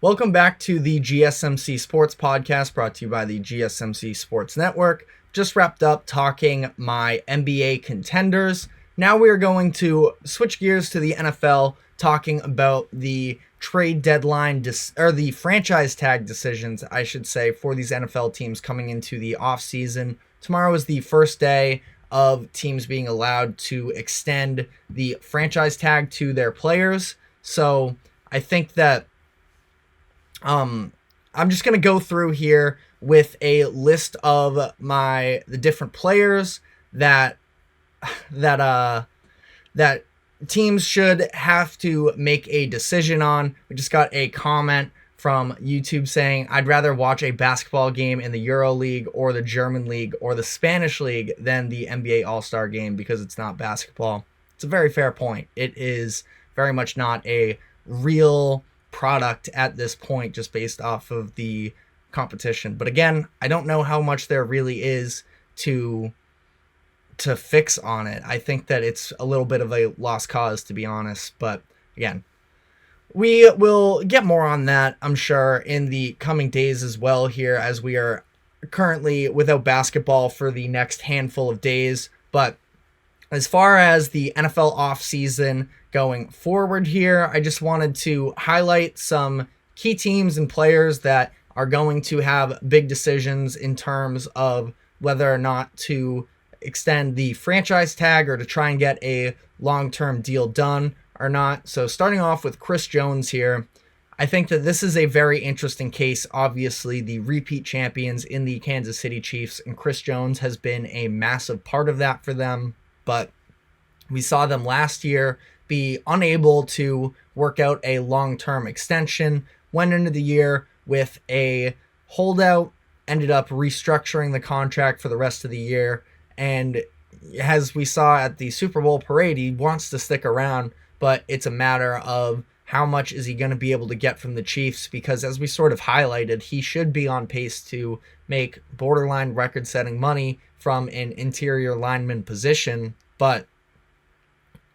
Welcome back to the GSMC Sports Podcast, brought to you by the GSMC Sports Network. Just wrapped up talking my NBA contenders. Now we are going to switch gears to the NFL, talking about the trade deadline, or the franchise tag decisions, I should say, for these NFL teams coming into the offseason. Tomorrow is the first day of teams being allowed to extend the franchise tag to their players. So I think that I'm just going to go through here with a list of the different players that teams should have to make a decision on. We just got a comment from YouTube saying, I'd rather watch a basketball game in the Euro League or the German League or the Spanish League than the NBA All-Star game because it's not basketball. It's a very fair point. It is very much not a real product at this point, just based off of the competition. But again, I don't know how much there really is to fix on it. I think that it's a little bit of a lost cause, to be honest. But again, we will get more on that, I'm sure, in the coming days as well here, as we are currently without basketball for the next handful of days. But as far as the NFL offseason going forward here, I just wanted to highlight some key teams and players that are going to have big decisions in terms of whether or not to extend the franchise tag or to try and get a long-term deal done or not. So starting off with Chris Jones here, I think that this is a very interesting case. Obviously, the repeat champions in the Kansas City Chiefs, and Chris Jones has been a massive part of that for them. But we saw them last year be unable to work out a long-term extension, went into the year with a holdout, ended up restructuring the contract for the rest of the year, and as we saw at the Super Bowl parade, he wants to stick around, but it's a matter of how much is he going to be able to get from the Chiefs, because as we sort of highlighted, he should be on pace to make borderline record-setting money from an interior lineman position, but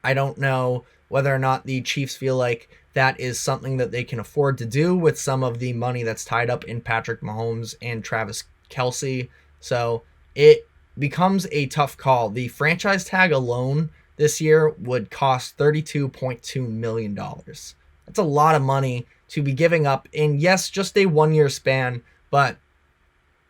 I don't know whether or not the Chiefs feel like that is something that they can afford to do with some of the money that's tied up in Patrick Mahomes and Travis Kelce. So it becomes a tough call. The franchise tag alone this year would cost $32.2 million. That's a lot of money to be giving up in, yes, just a one-year span, but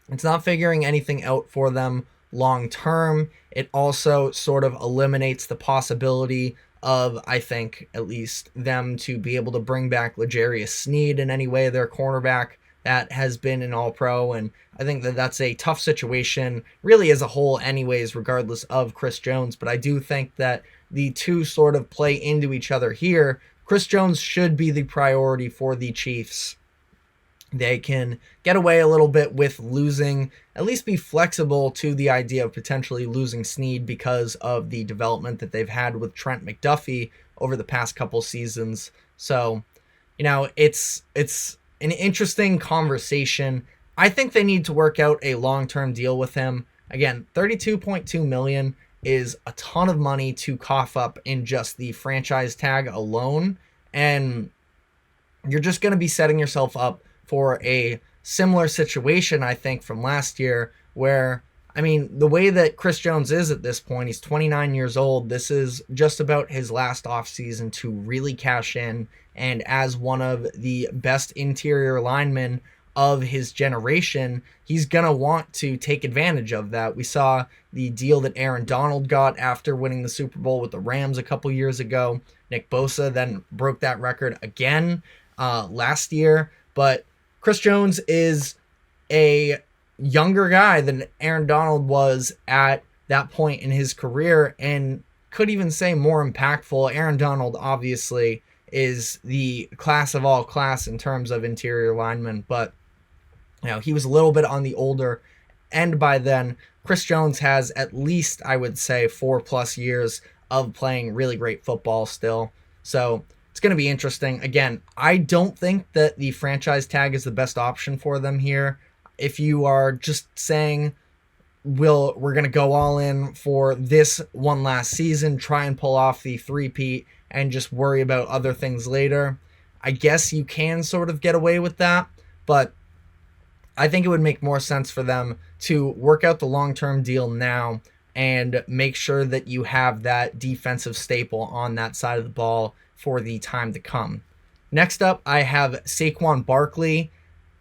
it's not figuring anything out for them long term. It also sort of eliminates the possibility of, I think, at least them to be able to bring back L'Jarius Sneed in any way, their cornerback that has been an all-pro, and I think that that's a tough situation really as a whole anyways, regardless of Chris Jones. But I do think that the two sort of play into each other here. Chris Jones should be the priority for the Chiefs. They can get away a little bit with losing, at least be flexible to the idea of potentially losing Sneed because of the development that they've had with Trent McDuffie over the past couple seasons. So, it's an interesting conversation. I think they need to work out a long-term deal with him. Again, $32.2 million is a ton of money to cough up in just the franchise tag alone, and you're just going to be setting yourself up for a similar situation, I think, from last year, where, the way that Chris Jones is at this point, he's 29 years old. This is just about his last offseason to really cash in, and as one of the best interior linemen of his generation, he's going to want to take advantage of that. We saw the deal that Aaron Donald got after winning the Super Bowl with the Rams a couple years ago. Nick Bosa then broke that record again last year, but Chris Jones is a younger guy than Aaron Donald was at that point in his career, and could even say more impactful. Aaron Donald obviously is the class of all class in terms of interior linemen, but he was a little bit on the older end by then. Chris Jones has at least, I would say, 4+ years of playing really great football still. So it's going to be interesting. Again, I don't think that the franchise tag is the best option for them here. If you are just saying, we're going to go all in for this one last season, try and pull off the three-peat, and just worry about other things later, I guess you can sort of get away with that, but I think it would make more sense for them to work out the long-term deal now and make sure that you have that defensive staple on that side of the ball for the time to come. Next up, I have Saquon Barkley.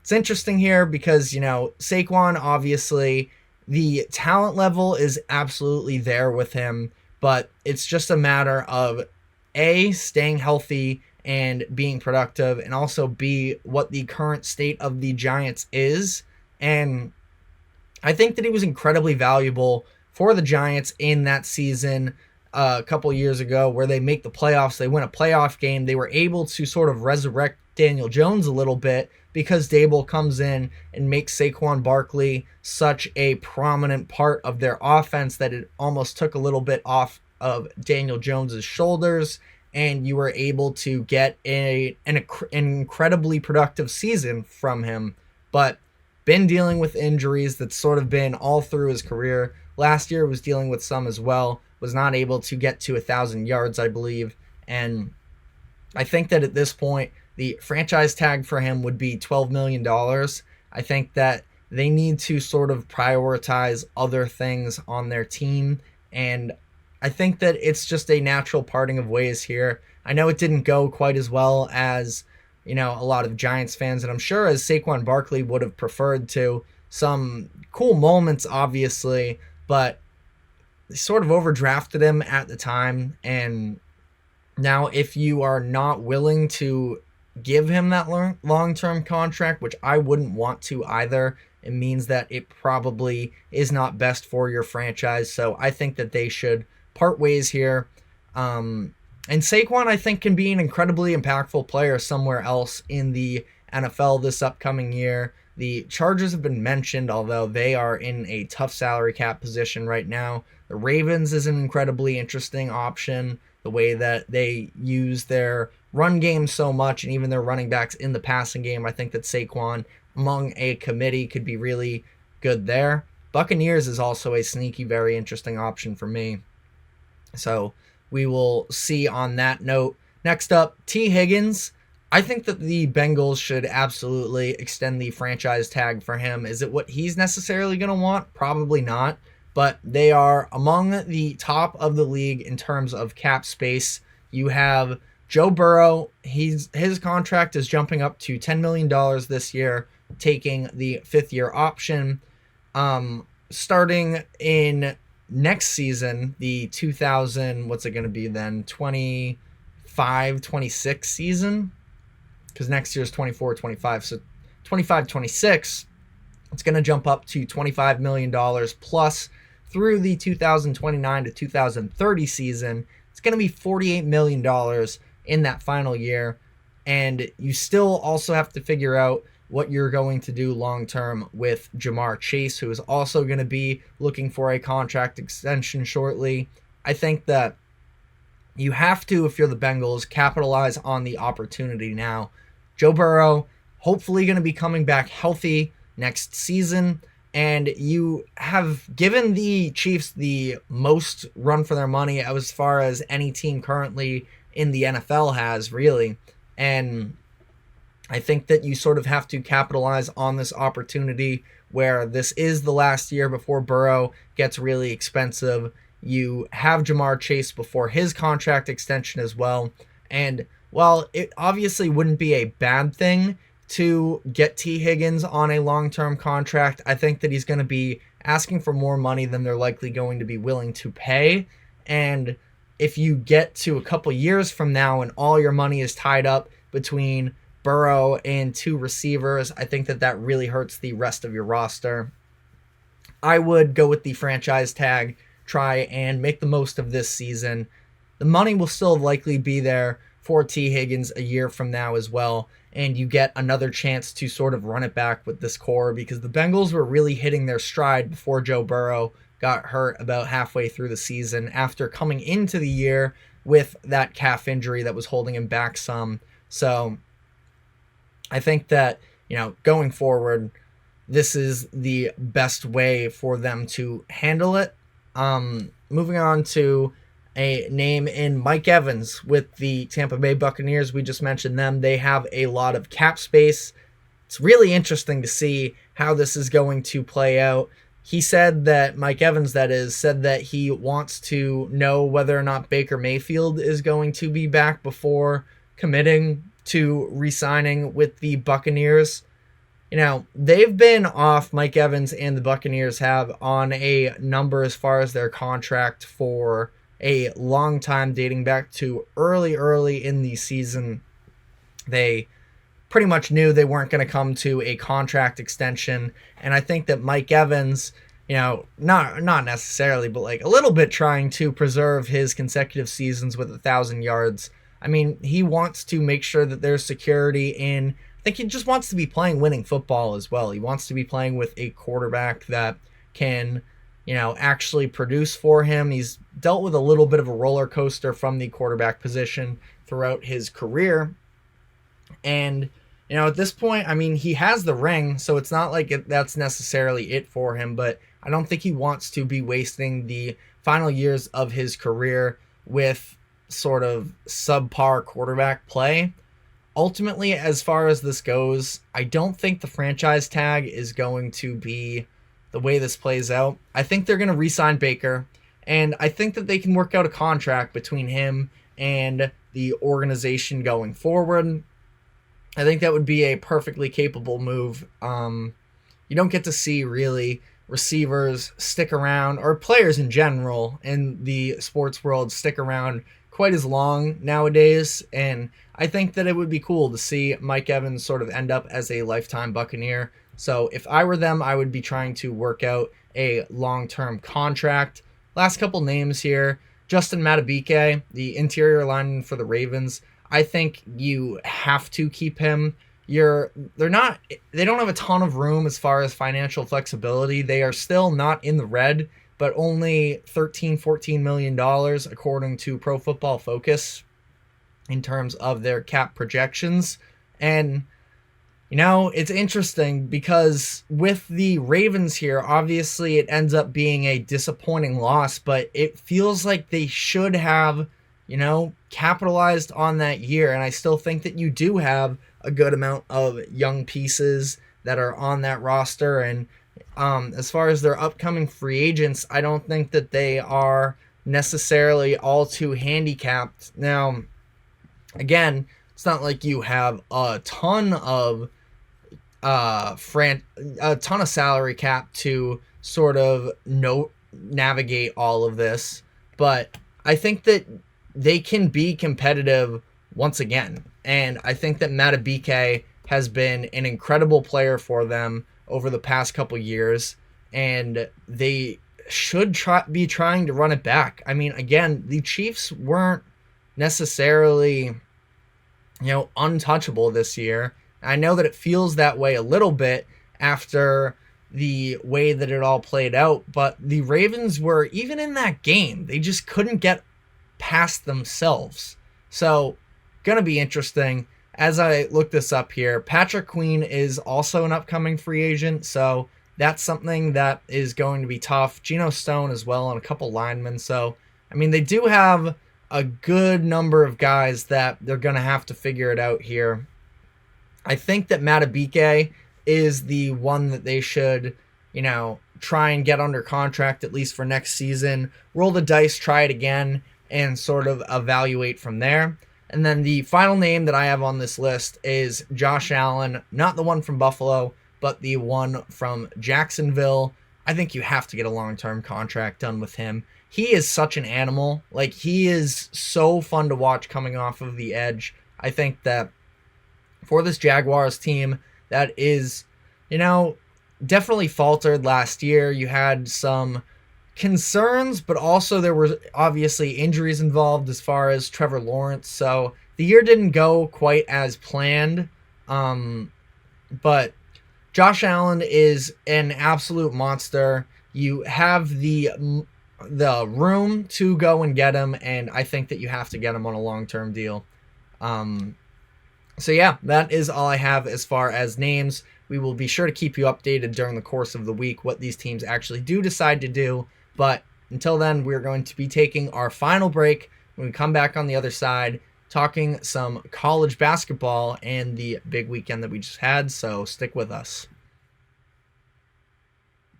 It's interesting here because, Saquon, obviously, the talent level is absolutely there with him, but it's just a matter of A, staying healthy and being productive, and also B, what the current state of the Giants is. And I think that he was incredibly valuable for the Giants in that season a couple years ago where they make the playoffs. They win a playoff game. They were able to sort of resurrect Daniel Jones a little bit because Dable comes in and makes Saquon Barkley such a prominent part of their offense that it almost took a little bit off of Daniel Jones's shoulders, and you were able to get an incredibly productive season from him. But been dealing with injuries that's sort of been all through his career. Last year was dealing with some as well, was not able to get to 1,000 yards, I believe. And I think that at this point, the franchise tag for him would be $12 million. I think that they need to sort of prioritize other things on their team. And I think that it's just a natural parting of ways here. I know it didn't go quite as well as, a lot of Giants fans, and I'm sure as Saquon Barkley would have preferred to. Some cool moments, obviously, but they sort of overdrafted him at the time. And now if you are not willing to give him that long-term contract, which I wouldn't want to either, it means that it probably is not best for your franchise. So I think that they should part ways here. And Saquon, I think, can be an incredibly impactful player somewhere else in the NFL this upcoming year. The Chargers have been mentioned, although they are in a tough salary cap position right now. The Ravens is an incredibly interesting option, the way that they use their run game so much and even their running backs in the passing game. I think that Saquon among a committee could be really good there. Buccaneers is also a sneaky, very interesting option for me. So we will see on that note. Next up, T. Higgins. I think that the Bengals should absolutely extend the franchise tag for him. Is it what he's necessarily going to want? Probably not. But they are among the top of the league in terms of cap space. You have Joe Burrow. His contract is jumping up to $10 million this year, taking the fifth-year option. Starting in next season, the 25-26 season, because next year's 24-25, so 25-26, it's going to jump up to $25 million plus. Through the 2029 to 2030 season, it's going to be $48 million in that final year. And you still also have to figure out what you're going to do long-term with Jamar Chase, who is also going to be looking for a contract extension shortly. I think that you have to, if you're the Bengals, capitalize on the opportunity now. Joe Burrow, hopefully going to be coming back healthy next season, and you have given the Chiefs the most run for their money as far as any team currently in the NFL has, really. And I think that you sort of have to capitalize on this opportunity where this is the last year before Burrow gets really expensive. You have Jamar Chase before his contract extension as well. And while it obviously wouldn't be a bad thing to get T. Higgins on a long-term contract, I think that he's going to be asking for more money than they're likely going to be willing to pay. And if you get to a couple years from now and all your money is tied up between Burrow and two receivers, I think that that really hurts the rest of your roster. I would go with the franchise tag, try and make the most of this season. The money will still likely be there for T. Higgins a year from now as well, and you get another chance to sort of run it back with this core, because the Bengals were really hitting their stride before Joe Burrow got hurt about halfway through the season after coming into the year with that calf injury that was holding him back some. So I think that, going forward, this is the best way for them to handle it. Moving on to a name in Mike Evans with the Tampa Bay Buccaneers. We just mentioned them. They have a lot of cap space. It's really interesting to see how this is going to play out. He said that, Mike Evans that is, said that he wants to know whether or not Baker Mayfield is going to be back before committing to re-signing with the Buccaneers. You know, they've been off, Mike Evans and the Buccaneers have, on a number as far as their contract for a long time, dating back to early in the season. They pretty much knew they weren't going to come to a contract extension, and I think that Mike Evans, you know, not necessarily, but like a little bit trying to preserve his consecutive seasons with 1,000 yards. I mean, he wants to make sure that there's security in, I think he just wants to be playing winning football as well. He wants to be playing with a quarterback that can, you know, actually produce for him. He's dealt with a little bit of a roller coaster from the quarterback position throughout his career. And, you know, at this point, I mean, he has the ring, so it's not like that's necessarily it for him, but I don't think he wants to be wasting the final years of his career with sort of subpar quarterback play. Ultimately, as far as this goes, I don't think the franchise tag is going to be the way this plays out. I think they're going to re-sign Baker, and I think that they can work out a contract between him and the organization going forward. I think that would be a perfectly capable move. You don't get to see really receivers stick around, or players in general in the sports world stick around quite as long nowadays, and I think that it would be cool to see Mike Evans sort of end up as a lifetime Buccaneer. So if I were them, I would be trying to work out a long-term contract. Last couple names here. Justin Madubuike, the interior lineman for the Ravens. I think you have to keep him. They don't have a ton of room as far as financial flexibility. They are still not in the red, but only $13-14 million according to Pro Football Focus in terms of their cap projections. And, you know, it's interesting because with the Ravens here, obviously it ends up being a disappointing loss, but it feels like they should have, you know, capitalized on that year. And I still think that you do have a good amount of young pieces that are on that roster. And as far as their upcoming free agents, I don't think that they are necessarily all too handicapped. Now, again, it's not like you have a ton of salary cap to sort of navigate all of this, but I think that they can be competitive once again. And I think that Madubuike has been an incredible player for them over the past couple years, and they should be trying to run it back. I mean, again, the Chiefs weren't necessarily, you know, untouchable this year. I know that it feels that way a little bit after the way that it all played out, but the Ravens were, even in that game, they just couldn't get past themselves. So, gonna be interesting. As I look this up here, Patrick Queen is also an upcoming free agent, so that's something that is going to be tough. Geno Stone as well, and a couple linemen. So, I mean, they do have a good number of guys that they're going to have to figure it out here. I think that Madubuike is the one that they should, you know, try and get under contract at least for next season. Roll the dice, try it again, and sort of evaluate from there. And then the final name that I have on this list is Josh Allen, not the one from Buffalo, but the one from Jacksonville. I think you have to get a long-term contract done with him. He is such an animal. Like, he is so fun to watch coming off of the edge. I think that for this Jaguars team that is, you know, definitely faltered last year. You had some concerns, but also there were obviously injuries involved as far as Trevor Lawrence. So the year didn't go quite as planned. But Josh Allen is an absolute monster. You have the room to go and get him, and I think that you have to get him on a long-term deal. So yeah, that is all I have as far as names. We will be sure to keep you updated during the course of the week what these teams actually do decide to do. But Until then, we're going to be taking our final break. When we come back on the other side, talking some college basketball and the big weekend that we just had. So stick with us.